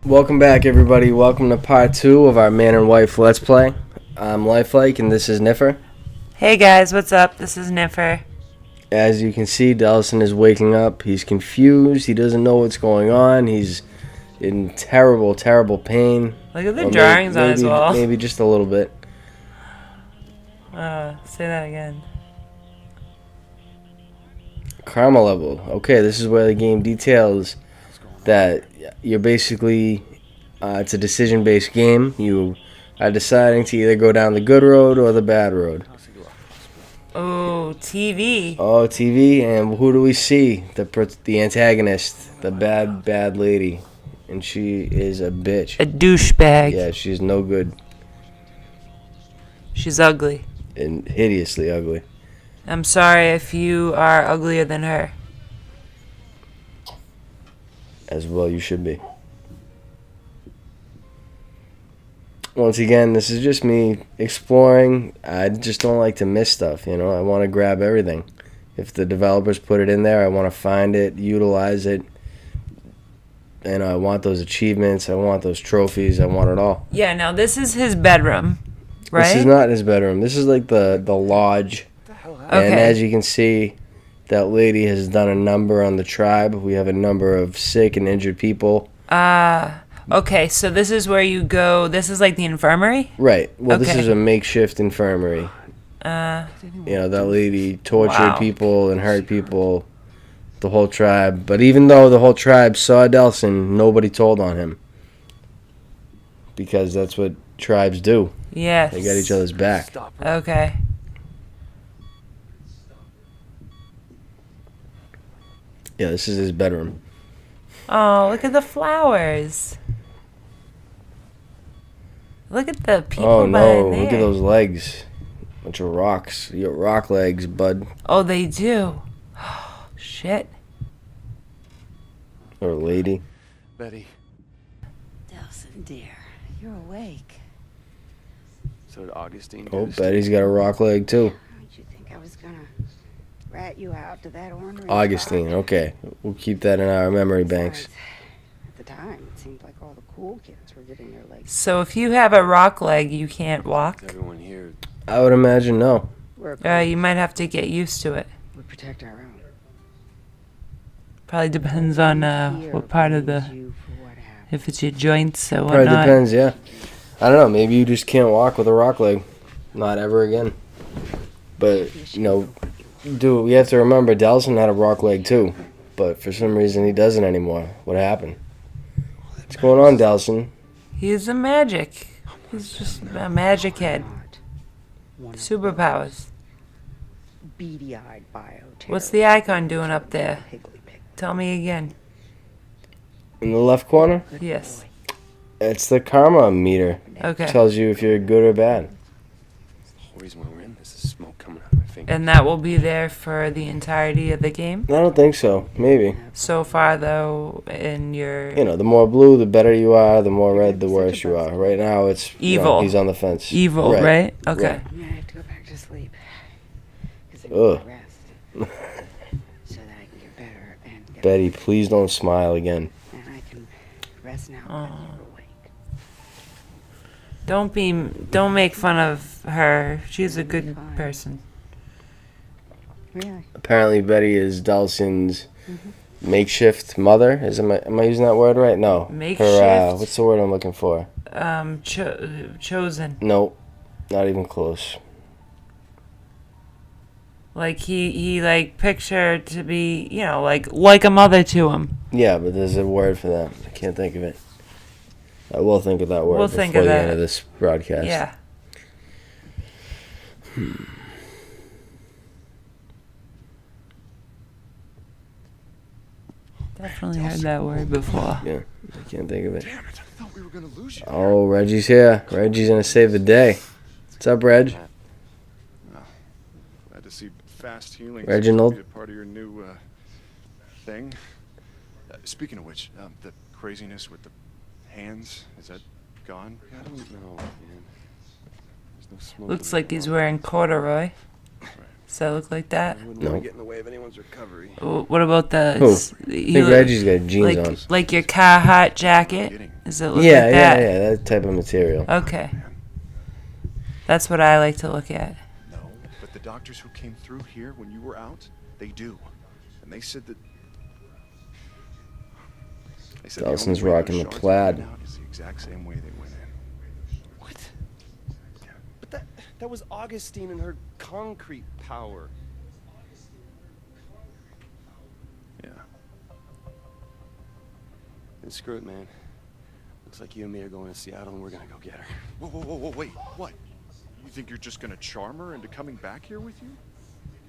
Welcome back, everybody. Welcome to part 2 of our Man and Wife Let's Play. I'm Lifelike, and this is Niffer. Hey guys, what's up? This is Niffer. As you can see, Dellison is waking up. He's confused. He doesn't know what's going on. He's in terrible, terrible pain. Look at the drawings on his wall. Maybe just a little bit. Say that again. Karma level. Okay, this is where the game details that you're basically, it's a decision-based game. You are deciding to either go down the good road or the bad road. Oh, TV. Oh, TV, and who do we see? The antagonist, the bad lady, and she is a bitch. A douchebag. Yeah, she's no good She's ugly. and hideously ugly. I'm sorry if you are uglier than her. As well you should be. Once again, this is just me exploring. I just don't like to miss stuff, you know. I want to grab everything. If the developers put it in there, I want to find it, utilize it. And I want those achievements. I want those trophies. I want it all. Yeah, now this is his bedroom, right? This is not his bedroom. This is like the lodge. Okay. And as you can see, that lady has done a number on the tribe. We have a number of sick and injured people. Okay, so this is where you go. This is like the infirmary? Right. Well, this Okay. is a makeshift infirmary. You know, that lady tortured Wow. people and hurt people, the whole tribe. But even though the whole tribe saw Delson, nobody told on him. Because that's what tribes do. Yes. They got each other's back. Okay. Yeah, this is his bedroom. Oh, look at the flowers. Look at the people Oh, no. behind there. Look at those legs. Bunch of rocks. You got rock legs, bud. Oh, they do. Shit. Or lady. Betty, Delson, dear, you're awake. so did Augustine. Oh, go to Betty's got a rock leg, too. Did you think I was gonna rat you out to that ornery Augustine, spot? okay. We'll keep that in our memory banks. Besides, at the time, it seemed like all the cool kids were getting their legs. So if you have a rock leg, you can't walk? Is everyone here? I would imagine no. You might have to get used to it. We protect our own. Probably depends on Here what part of blames the, you for what happened. if it's your joints or Probably whatnot. depends, yeah. I don't know. Maybe you just can't walk with a rock leg. Not ever again. But, you know, dude, we have to remember Delson had a rock leg too. But for some reason he doesn't anymore. What happened? What's going on, Delson? He's a magic. He's just a magic head. Not one of Superpowers. those beady-eyed bioterrorists. What's the icon doing up there? Higgly pig. Tell me again. In the left corner? Yes. It's the karma meter. Okay. Tells you if you're good or bad. The whole reason why we're in this is smoke coming out of my fingers. And that will be there for the entirety of the game? I don't think so. Maybe. So far, though, in your... You know, the more blue, the better you are. The more red, the worse you are. Right now, it's you know, Evil. he's on the fence. Evil, right? Okay. Right. I'm gonna have to go back to sleep. 'Cause I Ugh. need rest. So that I can get better and get Betty, please don't smile again. and I can rest now Aw. that you're awake. Don't make fun of her. She's a good Fine. person. Really? Apparently, Betty is Delson's makeshift mother. Am I using that word right? No. Her, Makeshift? what's the word I'm looking for? Chosen. Nope. Not even close. Like he like pictured to be, you know, like a mother to him. Yeah, but there's a word for that. I can't think of it. I will think of that word We'll before think of the that. end of this broadcast. Yeah. Definitely heard that word before. Yeah, I can't think of it. Damn it! I thought we were gonna lose you. Oh, Reggie's here. Reggie's gonna save the day. What's up, Reg? Glad to see fast healing. Reginald? Seems to be a part of your new thing. Speaking of which, the craziness with the hands, is that gone? I don't know, man. There's no smoke. Looks in like the he's wall. wearing corduroy. Right. Does that look like that? I wouldn't No. want to get in the way of anyone's recovery. What about the... Who? I you think look Reggie's got jeans like, on. like your Carhartt jacket? Getting Does it look Yeah, like yeah, that? yeah, that type of material. Okay. That's what I like to look at. No, but the doctors who came through here when you were out, they do. And they said that... They said Delson's the only way rocking those the shards plaid. went out is the exact same way they went in. What? But that was Augustine and her concrete power. Yeah. Then screw it, man. Looks like you and me are going to Seattle and we're gonna go get her. Whoa, whoa, whoa, whoa, wait, what? You think you're just gonna charm her into coming back here with you?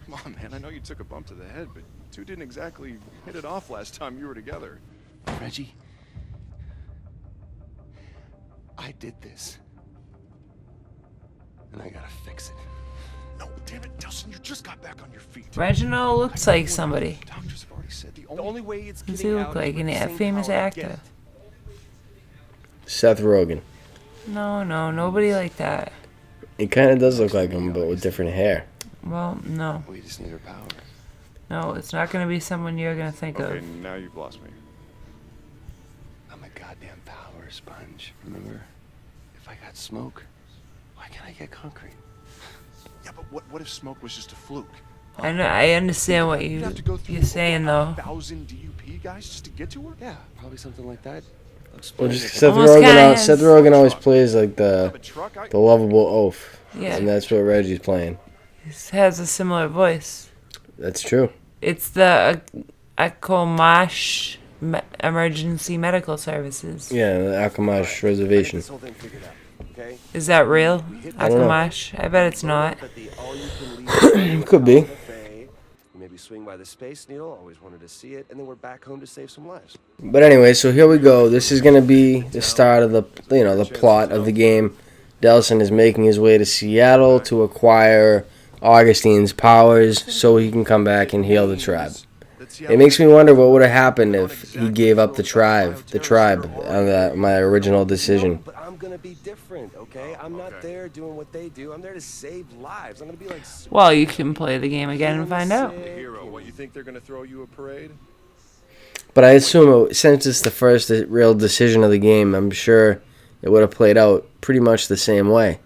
Come on, man, I know you took a bump to the head, but you two didn't exactly hit it off last time you were together. Reggie, I did this. And I gotta fix it. No, damn it, Delson, you just got back on your feet. Reginald looks like somebody. Doctors have already said the The only way it's Who's getting he look out like? is with A the same famous power I actor. get. Seth Rogen. No, nobody like that. He kind of does look like him, but with different hair. Well, no. We just need her power. No, it's not going to be someone you're going to think Okay, of. now you've lost me. I'm a goddamn power sponge, remember? If I got smoke, why can't I get concrete? Yeah, but what if smoke was just a fluke? I know. I understand what You'd have to go through you're saying, though. 1,000 DUP guys just to get to her? Yeah, probably something like that. Well, just Seth Almost Rogen. kinda has- Seth Rogen always plays like Have a the truck? lovable oaf, Yeah. and that's what Reggie's playing. He has a similar voice. That's true. It's the Akomash Emergency Medical Services. Yeah, the Akamash Reservation. This whole thing figured out, okay? Is that real? I don't know. Akomash? I bet it's not. At the all-you-can-leave Could be. buffet. Maybe swing by the Space Needle. Always wanted to see it, and then we're back home to save some lives. But anyway, so here we go. This is gonna be the start of the plot of the game. Delson is making his way to Seattle to acquire Augustine's powers so he can come back and heal the tribe. It makes me wonder what would have happened if he gave up the tribe on my original decision. But I'm gonna be different, okay? I'm not there doing what they do. I'm there to save lives. I'm gonna be like. Well, you can play the game again and find out. Hero, what, you think they're gonna throw you a parade? But I assume since it's the first real decision of the game, I'm sure it would have played out pretty much the same way.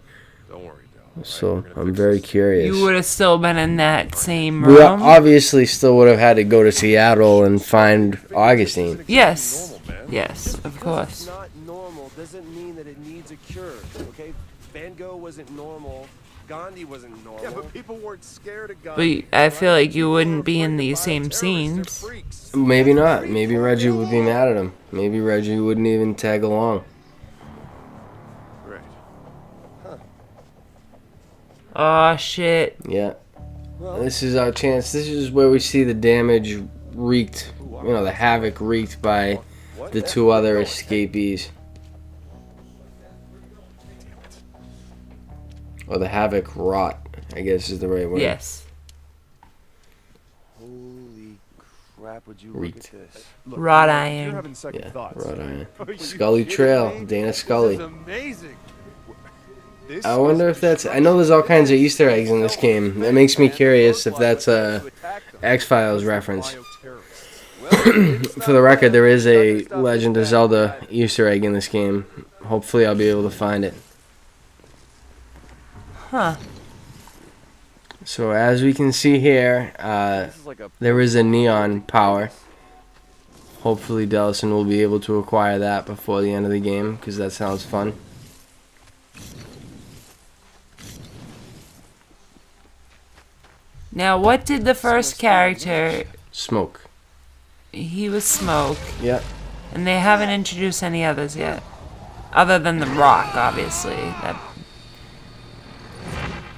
Don't worry, Del. So I'm very curious. You would have still been in that same We room. obviously still would have had to go to Seattle and find Augustine. Yes. Normal, man. Yes, of It's course. not normal doesn't mean that it needs a cure, okay? Van Gogh wasn't normal. Gandhi wasn't normal. Yeah, but people weren't scared of guns. But I feel like you wouldn't be in these same scenes. Maybe not. Maybe Reggie would be mad at him. Maybe Reggie wouldn't even tag along. Right. Oh shit. Yeah. This is our chance. This is where we see the damage wreaked, the havoc wreaked by the two other escapees. Or the havoc wrought, I guess is the right word. Yes. Holy crap, would you Reeked. look at this? Wrought You're iron. having second Yeah, thoughts. wrought iron. Are you Scully kidding Trail, me? Dana This Scully. is amazing. This I wonder is if that's. I know there's all kinds of Easter eggs in this game. It makes me curious if that's a X-Files reference. For the record, there is a Legend of Zelda Easter egg in this game. Hopefully, I'll be able to find it. Huh. So as we can see here, This is like a there is a neon power. Hopefully Delson will be able to acquire that before the end of the game, because that sounds fun. Now, what did the first character? Smoke. He was Smoke, Yeah. and they haven't introduced any others yet, other than the Rock, obviously. That.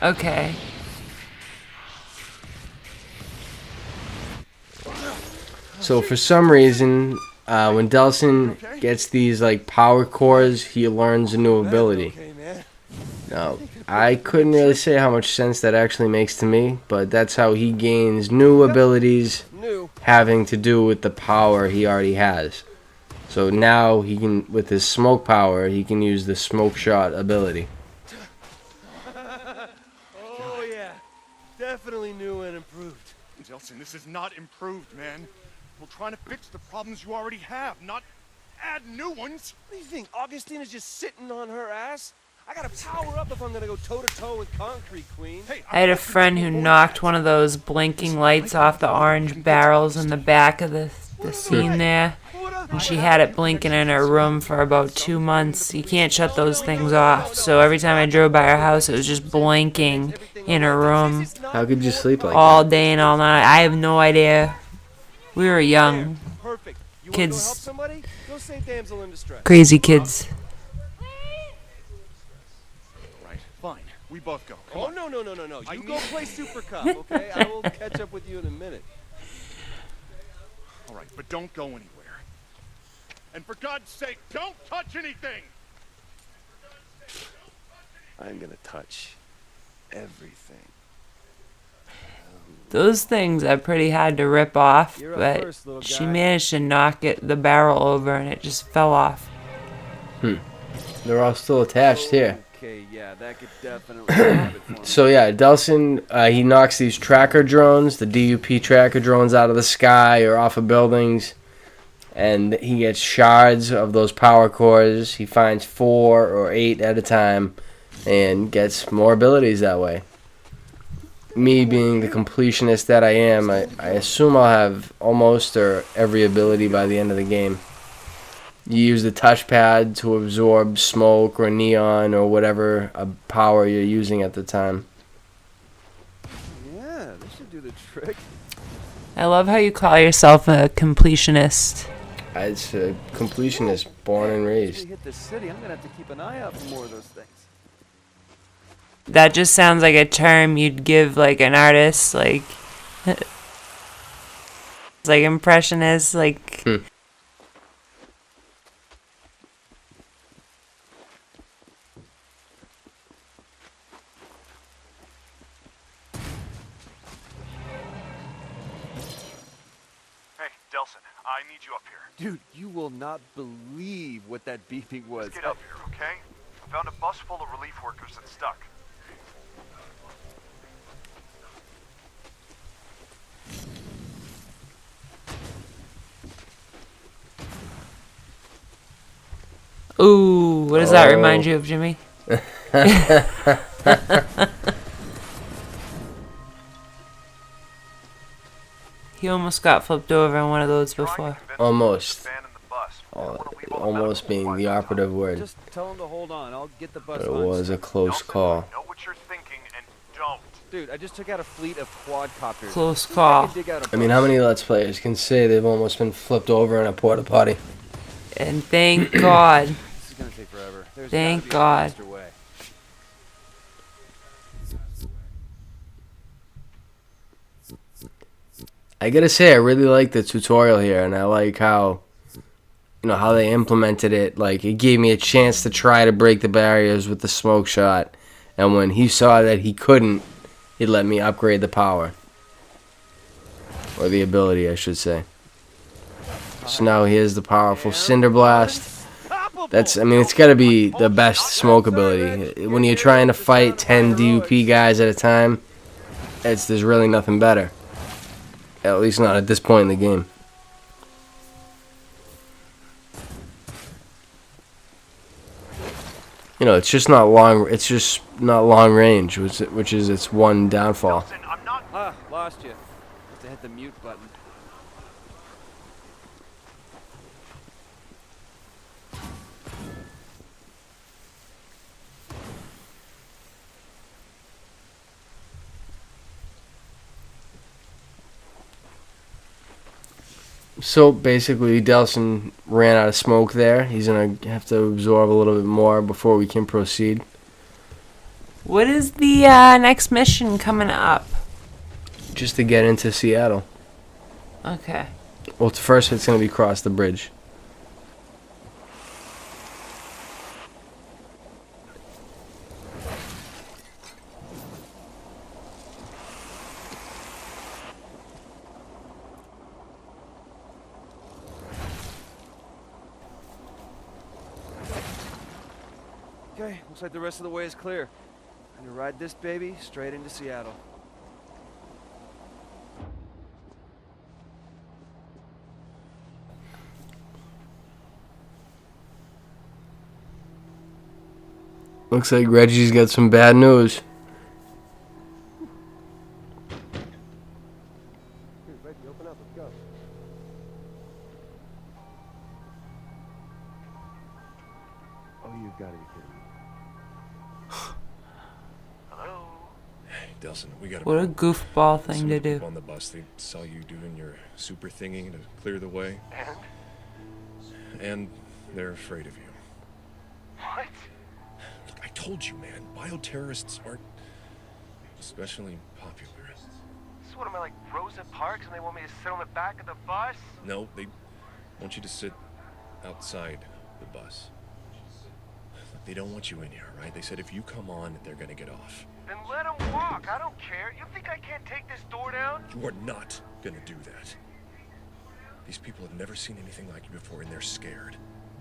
Okay. So for some reason, when Delson gets these like power cores, he learns a new ability. okay, man. Now, I couldn't really say how much sense that actually makes to me, but that's how he gains new abilities New. having to do with the power he already has. So now he can, with his smoke power, he can use the smoke shot ability. Oh yeah, definitely new and improved. Delson, this is not improved, man. We're trying to fix the problems you already have, not add new ones. What do you think? Augustine is just sitting on her ass? I gotta power up if I'm gonna go toe-to-toe with Concrete Queen. Hey, I had a friend who knocked one of those blinking lights off the orange barrels in the back of the scene there. And she had it blinking in her room for about 2 months. You can't shut those things off. So every time I drove by her house, it was just blinking in her room How could you sleep like all that? day and all night. I have no idea. We were young. Perfect. You wanna Kids. go help somebody? Go save damsel in distress. Crazy kids. Right, fine. We both go. Come Oh, on. no. I You go need- play Super Cup, okay? I will catch up with you in a minute. All right, but don't go anywhere. And for God's sake, don't touch anything! I'm gonna touch everything. Those things are pretty hard to rip off, You're up but first, little she guy. managed to knock the barrel over and it just fell off. They're all still attached here. Okay, yeah, that could definitely help it for me. So yeah, Delson, he knocks these tracker drones, the DUP tracker drones, out of the sky or off of buildings, and he gets shards of those power cores. He finds 4 or 8 at a time, and gets more abilities that way. Me being the completionist that I am, I assume I'll have almost or every ability by the end of the game. You use the touchpad to absorb smoke or neon or whatever power you're using at the time. Yeah, this should do the trick. I love how you call yourself a completionist. It's a completionist, born and As raised. we hit the city, I'm gonna have to keep an eye out for more of those things. That just sounds like a term you'd give like an artist, like it's like impressionist, like Hey, Delson, I need you up here. Dude, you will not believe what that beeping was. Get up here, okay? I found a bus full of relief workers that's stuck. ooh, what does that remind Oh. you of, Jimmy? He almost got flipped over on one of those before. Almost. Almost being the operative word. Just tell him to hold on. I'll get the bus. But it launched. was a close call. Know what you're thinking and don't. Dude, I just took out a fleet of quadcopters. Close I call. can dig out a I mean, how many Let's Players can say they've almost been flipped over in a porta potty? And thank God. This is gonna take forever. There's Thank gotta be a God. faster way. I gotta say, I really like the tutorial here, and I like how, how they implemented it. Like, it gave me a chance to try to break the barriers with the smoke shot, and when he saw that he couldn't, it let me upgrade the power. Or the ability, I should say. So now here's the powerful Cinder Blast. It's gotta be the best smoke ability. When you're trying to fight 10 DUP guys at a time, there's really nothing better. At least not at this point in the game. It's just not long. It's just not long range, which is its one downfall. Ah, lost you. Have to hit the mute button. So basically, Delson ran out of smoke there. He's gonna have to absorb a little bit more before we can proceed. What is the next mission coming up? Just to get into Seattle. Okay. Well, first it's gonna be cross the bridge. Okay, looks like the rest of the way is clear. I'm gonna ride this baby straight into Seattle. Looks like Reggie's got some bad news. Reggie, open up. Let's go. Oh, you've got to be kidding me. Hey, Delson, we got What a goofball thing to do. on the bus. They saw you doing your super thingy to clear the way. And they're afraid of you. What? Look, I told you, man. Bioterrorists aren't especially popular. So what am I, like Rosa Parks, and they want me to sit on the back of the bus? No, they want you to sit outside the bus. Look, they don't want you in here, right? They said if you come on, they're gonna get off. Then let them walk. I don't care. You think I can't take this door down? You are not gonna do that. These people have never seen anything like you before, and they're scared,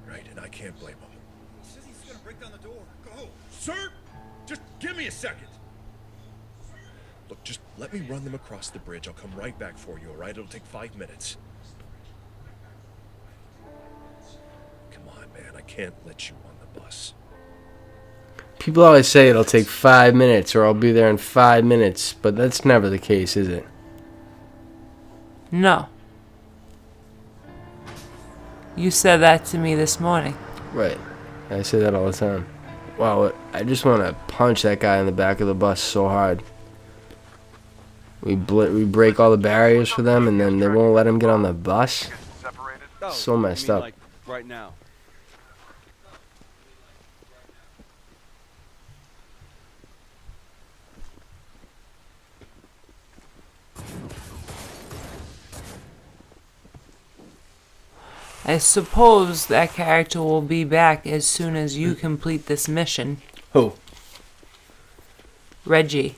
right? And I can't blame them. He says he's gonna break down the door. Go. Sir, just give me a second. Look, just let me run them across the bridge. I'll come right back for you, all right? It'll take 5 minutes. Come on, man. I can't let you on the bus. People always say it'll take 5 minutes or I'll be there in 5 minutes, but that's never the case, is it? No. You said that to me this morning. Right. I say that all the time. Wow, I just want to punch that guy in the back of the bus so hard. We break all the barriers for them, and then they won't let him get on the bus. Separated? So messed up. Like right now. I suppose that character will be back as soon as you complete this mission. Who? Reggie.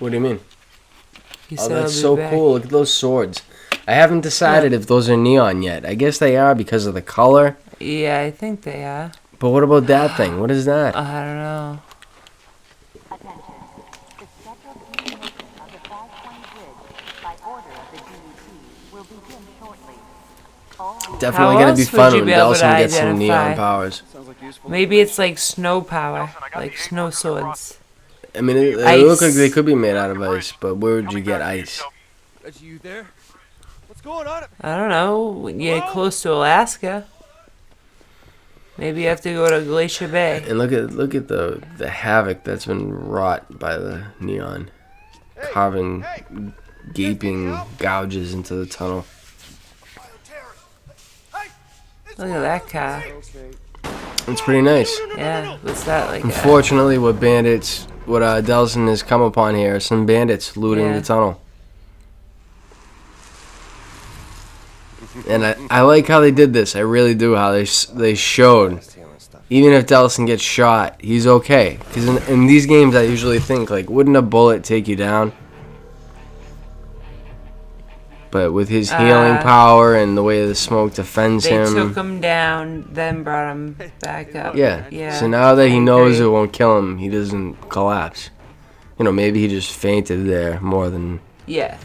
What do you mean? He Oh, said that's he'll so be back. cool. Look at those swords. I haven't decided if those are neon yet. I guess they are because of the color. Yeah, I think they are. But what about that thing? What is that? I don't know. Attention. The scheduled detonation of the Fast Point Bridge by order of the DEP will begin shortly. All Definitely How gonna be else would fun you when be able to Delson gets some neon identify? powers. Sounds like useful. Maybe it's like snow power, like snow swords. I mean, they Ice. look like they could be made out of ice, but where would you get ice? Reggie, you there? What's going on? I don't know. When you get close to Alaska, maybe you have to go to Glacier Bay. And look at the havoc that's been wrought by the neon, carving gaping gouges into the tunnel. Look at that car. It's pretty nice. Yeah, what's that like? Unfortunately, what Delson has come upon here are some bandits looting Yeah. the tunnel. And I like how they did this. I really do. How they showed, even if Delson gets shot, he's okay. Because in these games, I usually think, like, wouldn't a bullet take you down? But with his healing power and the way the smoke defends They him, took him down, then brought him back up. yeah. Yeah. So now that he knows Great. it won't kill him, he doesn't collapse. You know, maybe he just fainted there more than. Yeah,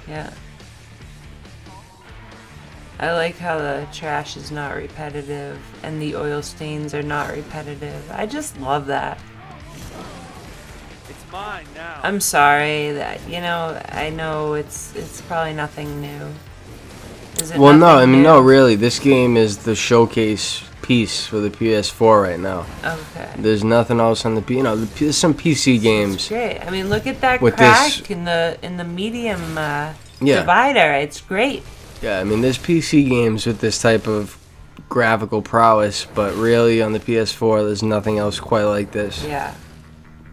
yeah. I like how the trash is not repetitive and the oil stains are not repetitive. I just love that. It's mine now. I'm sorry that, I know it's probably nothing new. Is it Well, no, nothing I mean, new? no, really. This game is the showcase piece for the PS4 right now. Okay. There's nothing else on the there's some PC games. Great. I mean, look at that With crack this- in the medium Yeah. divider. It's great. Yeah, I mean, there's PC games with this type of graphical prowess, but really on the PS4, there's nothing else quite like this. Yeah.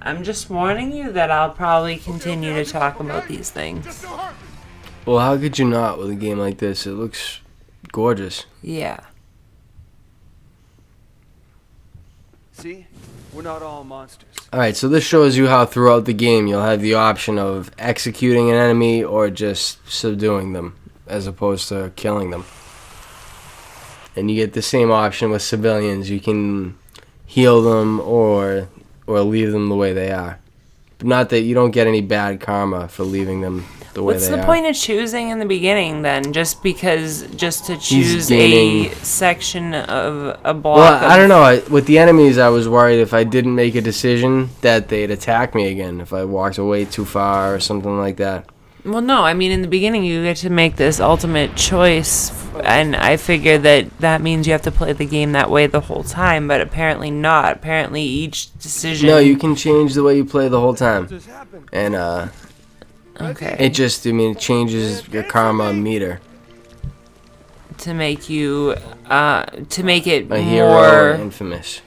I'm just warning you that I'll probably continue to talk about these things. Well, how could you not with a game like this? It looks gorgeous. Yeah. See? We're not all monsters. Alright, so this shows you how throughout the game you'll have the option of executing an enemy or just subduing them, as opposed to killing them. And you get the same option with civilians. You can heal them or leave them the way they are. not that you don't get any bad karma for leaving them the way What's they the are. point of choosing in the beginning then? Just to choose gaining- a section of a block? Well, I don't know. With the enemies, I was worried if I didn't make a decision that they'd attack me again if I walked away too far or something like that. Well, no. I mean, in the beginning, you get to make this ultimate choice, and I figure that means you have to play the game that way the whole time. But apparently not. Apparently, each decision. No, you can change the way you play the whole time, and Okay. it just, it changes your karma meter. To make you, to make it A hero more. infamous.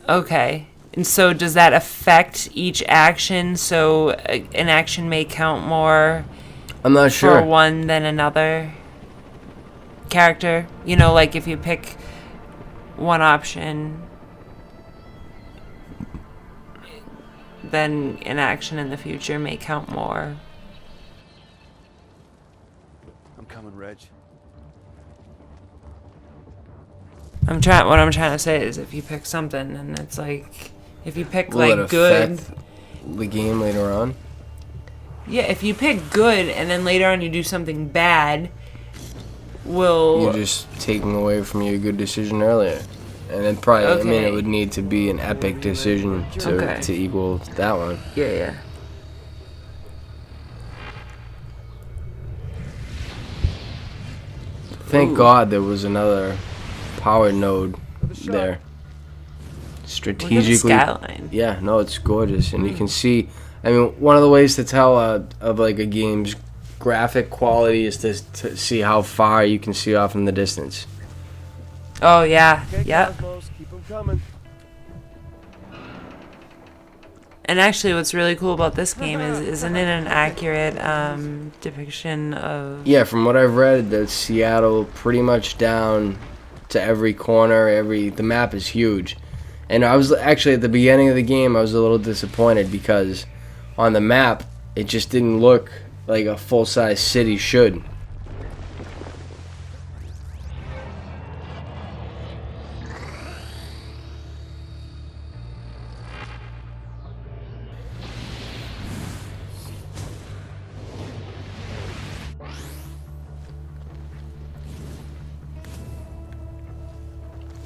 Okay. And so does that affect each action? So an action may count more I'm not for sure. one than another character? You know, like if you pick one option, then an action in the future may count more. I'm coming, Reg. What I'm trying to say is if you pick something and it's like, if you pick Will it like good, affect the game later on? yeah, if you pick good and then later on you do something bad, will You're just taking away from your good decision earlier. And then probably, Okay. it would need to be an epic decision Okay. to equal that one. yeah. Thank God there was another power node there. Look at the Strategically. skyline. Yeah, no, it's gorgeous. And you can see, one of the ways to tell of like a game's graphic quality is to see how far you can see off in the distance. Oh yeah, yep. Keep them coming. And actually, what's really cool about this game is, isn't it an accurate depiction of? Yeah, from what I've read, that Seattle pretty much down to every corner, the map is huge. And I was actually at the beginning of the game, I was a little disappointed because on the map, it just didn't look like a full-size city should.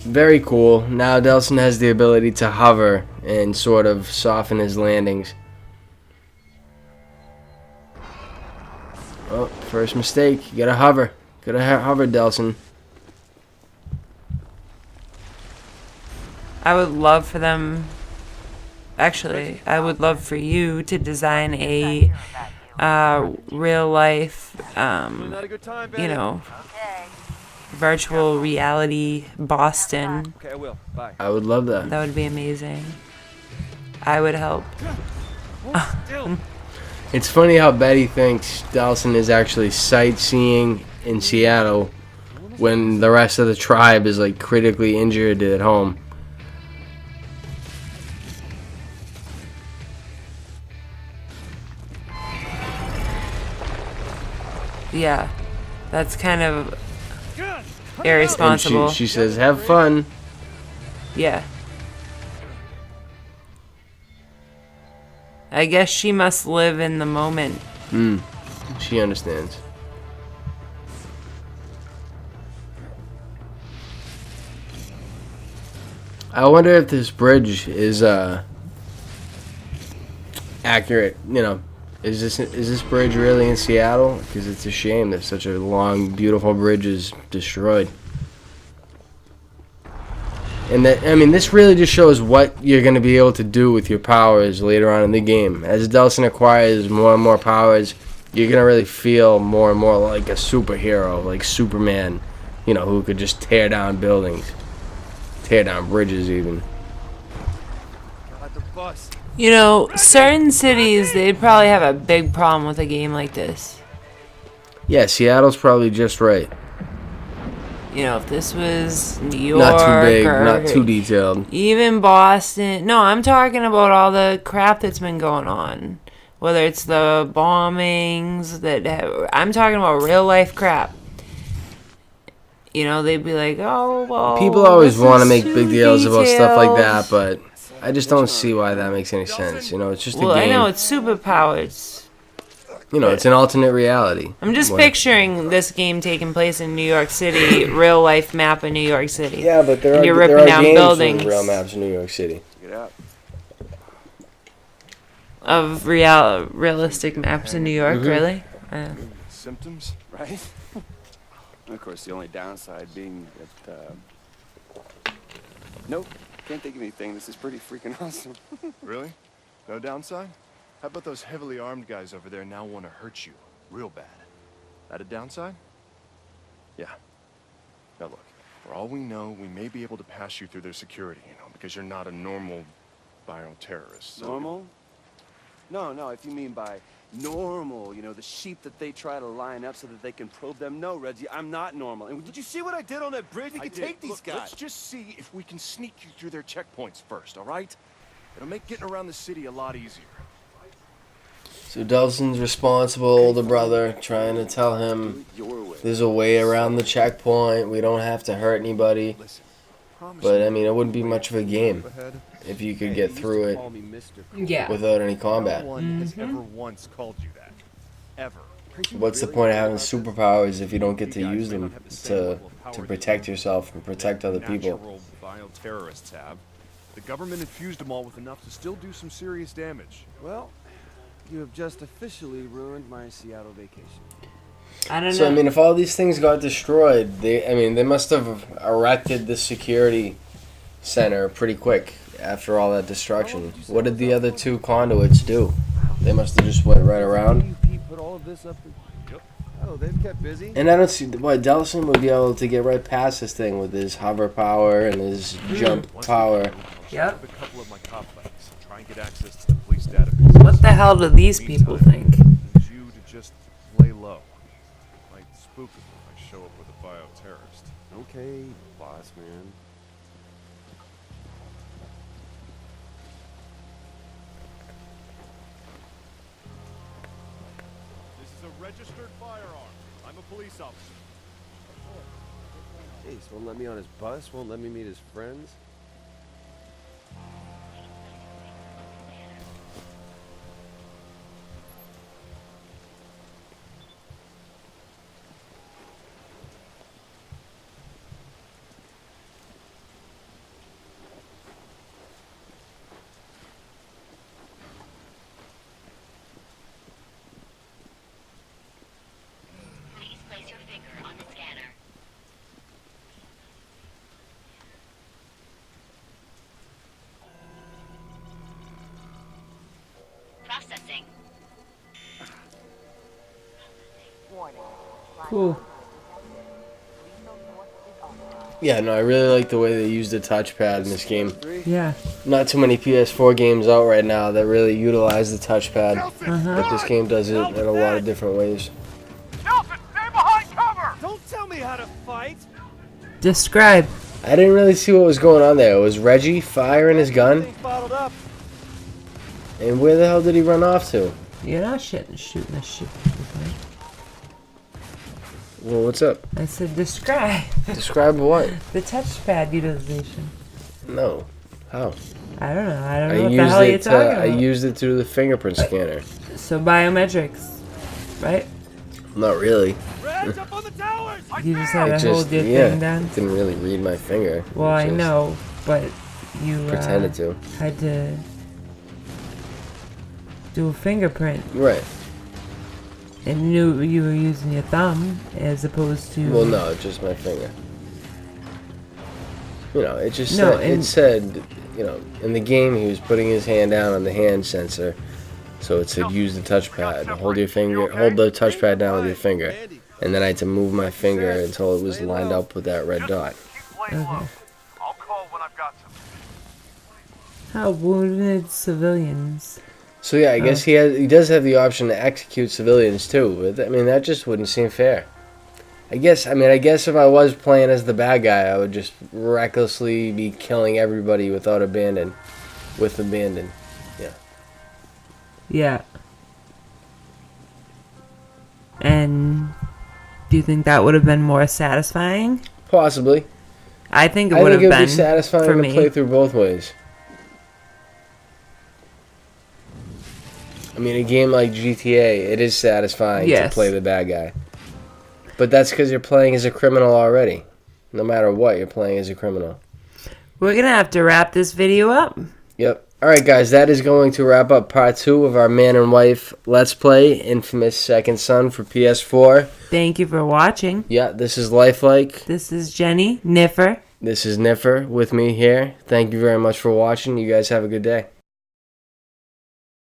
Very cool. Now Delsin has the ability to hover and sort of soften his landings. Oh, first mistake. You gotta hover. Gotta hover, Delsin. I would love for them. Actually, I would love for you to design a real life, Not a good time, you know, virtual reality Boston. Okay, I will. Bye. I would love that. That would be amazing. I would help. It's funny how Betty thinks Delsin is actually sightseeing in Seattle when the rest of the tribe is like critically injured at home. Yeah, that's kind of And irresponsible. she says, "Have fun." Yeah. I guess she must live in the moment. She understands. I wonder if this bridge is accurate. Is this bridge really in Seattle? Because it's a shame that such a long, beautiful bridge is destroyed. And this really just shows what you're going to be able to do with your powers later on in the game. As Delsin acquires more and more powers, you're going to really feel more and more like a superhero, like Superman, who could just tear down buildings, tear down bridges even. Got the bus. You know, certain cities, they'd probably have a big problem with a game like this. Yeah, Seattle's probably just right. You know, if this was New York Not too big, or not too detailed. even Boston. No, I'm talking about all the crap that's been going on. Whether it's the bombings I'm talking about real life crap. They'd be like, oh, well. People always this want to is make too big deals about stuff like that, detailed. but I just don't see why that makes any sense. You know, it's just a Well, I game. know it's superpowers. You know, it's an alternate reality. I'm just What- picturing this game taking place in New York City, real life map of New York City. Yeah, but there And are, you're there ripping are down games buildings. with real maps in New York City. Get out. Of realistic maps in New York, Mm-hmm. really? Symptoms? Right? And of course, the only downside being that, nope, can't think of anything. This is pretty freaking awesome. Really? No downside? How about those heavily armed guys over there now want to hurt you real bad? That a downside? Yeah. Now look, for all we know, we may be able to pass you through their security, you know, because you're not a normal bioterrorist. So Normal? No, if you mean by normal, you know, the sheep that they try to line up so that they can probe them. No, Reggie, I'm not normal. And did you see what I did on that bridge? We I can did. take these Look, guys. let's just see if we can sneak you through their checkpoints first, all right? It'll make getting around the city a lot easier. So Delson's responsible older brother, trying to tell him Your way. there's a way around the checkpoint. We don't have to hurt anybody. Listen, promise But me I mean, it wouldn't be much of a game ahead. if you could get through it Yeah. without any combat. No one has ever once called you that. Ever. What's the point of having superpowers if you don't get to use them to protect yourself and protect other people? Natural bioterrorists have. The government infused them all with enough to still do some serious damage. Well, you have just officially ruined my Seattle vacation. I don't know. So I mean, if all these things got destroyed, they must have erected the security center pretty quick after all that destruction. What did the other two conduits do? They must have just went right around. UP put all of this up. Yep. Oh, they've kept busy. And I don't see why Delson would be able to get right past this thing with his hover power and his jump power. Yep. A couple of my cop buddies. Try and get access to the police database. What the hell do these people think? I need you to just lay low. Might spook them if I show up with a bioterrorist. Okay, boss man. This is a registered firearm. I'm a police officer. Ace won't let me on his bus, won't let me meet his friends. Please place your finger on the scanner. Processing. Warning. Cool. Yeah, no, I really like the way they use the touchpad in this game. Yeah. Not too many PS4 games out right now that really utilize the touchpad, but this game does it in a lot of different ways. Nelson, stay behind cover! Don't tell me how to fight! Describe. I didn't really see what was going on there. It was Reggie firing his gun, Everything bottled up. and where the hell did he run off to? You're not shooting this shit. Okay? Well, what's up? I said describe. Describe what? The touchpad utilization. No. How? I don't know. I don't I know what the used hell you're it. talking about. I used it to do the fingerprint scanner. So biometrics, right? Not really. Reg, up on the towers! You just had It to hold just your yeah. thing down. It didn't really read my finger. Well, It I just know, but you Pretended to. had to do a fingerprint Right. and knew you were using your thumb as opposed to. Well, no, just my finger. You know, it just No, said, it and- said, you know, in the game he was putting his hand down on the hand sensor, so it said use the touchpad. Hold your finger, hold the touchpad down with your finger, and then I had to move my finger until it was lined up with that red dot. Keep playing low. I'll call when I've got some. How wounded civilians. So yeah, I guess he does have the option to execute civilians too. But I mean, that just wouldn't seem fair. I guess if I was playing as the bad guy, I would just recklessly be killing everybody without abandon, with abandon. Yeah. Yeah. And do you think that would have been more satisfying? Possibly. I think it I would think have it would been be satisfying for to me. play through both ways. I mean, a game like GTA, it is satisfying to Yes. play the bad guy. But that's because you're playing as a criminal already. No matter what, you're playing as a criminal. We're going to have to wrap this video up. Yep. Alright, guys, that is going to wrap up part 2 of our man and wife Let's Play Infamous Second Son for PS4. Thank you for watching. Yeah, this is Lifelike. This is Jenny Niffer. This is Niffer with me here. Thank you very much for watching. You guys have a good day.